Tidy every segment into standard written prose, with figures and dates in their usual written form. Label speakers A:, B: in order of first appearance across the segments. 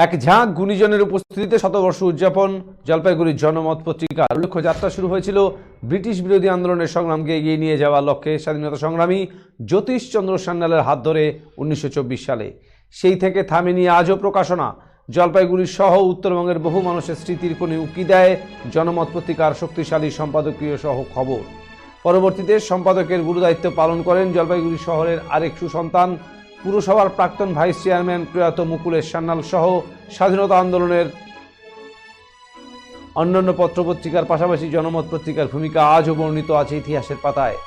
A: এক ঝাঁক গুণীজনের উপস্থিতিতে শতবর্ষ উদযাপন জলপাইগুড়ির জনমত পত্রিকার উল্লেখ্য যাত্রা শুরু হয়েছিল ব্রিটিশ বিরোধী আন্দোলনের সংগ্রামকে এগিয়ে নিয়ে যাওয়ার লক্ষ্যে স্বাধীনতা সংগ্রামী জ্যোতিষচন্দ্র সান্যালের হাত ধরে 1924 সালে। সেই থেকে থামেনি আজও প্রকাশনা। জলপাইগুড়ি সহ উত্তরবঙ্গের বহু মানুষের স্মৃতির কোণে উঁকি দেয় জনমত পত্রিকার শক্তিশালী সম্পাদকীয় সহ খবর। পরবর্তীতে সম্পাদকের গুরুদায়িত্ব পালন করেন জলপাইগুড়ি শহরের আরেক সুসন্তান পুরসভার প্রাক্তন ভাইস চেয়ারম্যান প্রয়াত মুকুলেশ সান্যাল সহ স্বাধীনতা আন্দোলনের অন্যান্য পত্রপত্রিকার পাশাপাশি জনমত পত্রিকার ভূমিকা আজও বর্ণিত আছে ইতিহাসের পাতায়।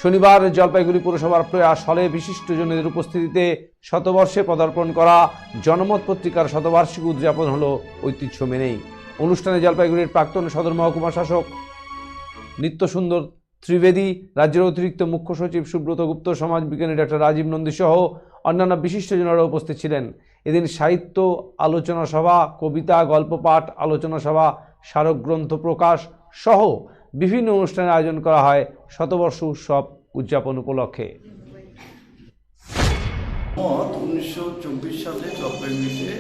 A: শনিবার জলপাইগুড়ি পুরসভার প্রয়াস হলে বিশিষ্টজনদের উপস্থিতিতে শতবর্ষে পদার্পণ করা জনমত পত্রিকার শতবার্ষিকী উদযাপন হলো ঐতিহ্য মেনেই। অনুষ্ঠানে জলপাইগুড়ির প্রাক্তন সদর মহকুমা শাসক নিত্যসুন্দর ত্রিবেদী, রাজ্যের অতিরিক্ত মুখ্য সচিব সুব্রত গুপ্ত, সমাজবিজ্ঞানী ডক্টর রাজীব নন্দী সহ অন্যান্য বিশিষ্টজনেরা উপস্থিত ছিলেন। এদিন সাহিত্য আলোচনা সভা, কবিতা, গল্প পাঠ, আলোচনা সভা, স্মারক গ্রন্থ প্রকাশ সহ বিভিন্ন অনুষ্ঠানের আয়োজন করা হয় শতবর্ষ উৎসব উদযাপন উপলক্ষে।
B: 1924 সালে জলপাইগুড়িতে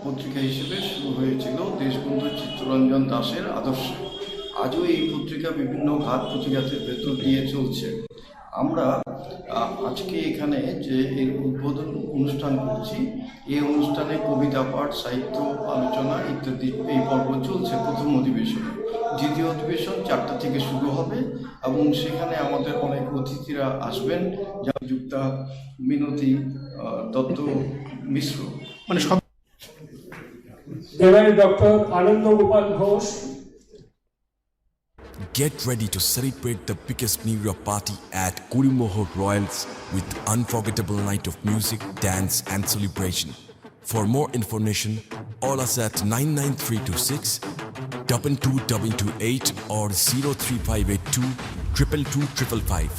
B: পত্রিকা হিসেবে শুরু হয়েছিল দেশবন্ধু চিত্তরঞ্জন দাশের আদর্শে। আজও এই পত্রিকা বিভিন্ন ঘাত প্রতিঘাতের ভেতর দিয়ে চলছে। আমরা আজকে এখানে যে এর উদ্বোধন অনুষ্ঠান করছি, এই অনুষ্ঠানে কবিতা পাঠ, সাহিত্য আলোচনা ইত্যাদি এই পর্ব চলছে। প্রথম অধিবেশনে, দ্বিতীয় অধিবেশন 4টা থেকে শুরু হবে এবং সেখানে আমাদের অনেক অতিথিরা আসবেন, যারা যুক্তা, মিনতি দত্ত মিশ্র, মানে সব
C: doctor Anand Gopal Ghosh.
D: Get ready to celebrate the biggest New Year party at Kurimoho Royals with unforgettable night of music, dance and celebration. For more information, call us at 99326 22228 or 03582 222 555.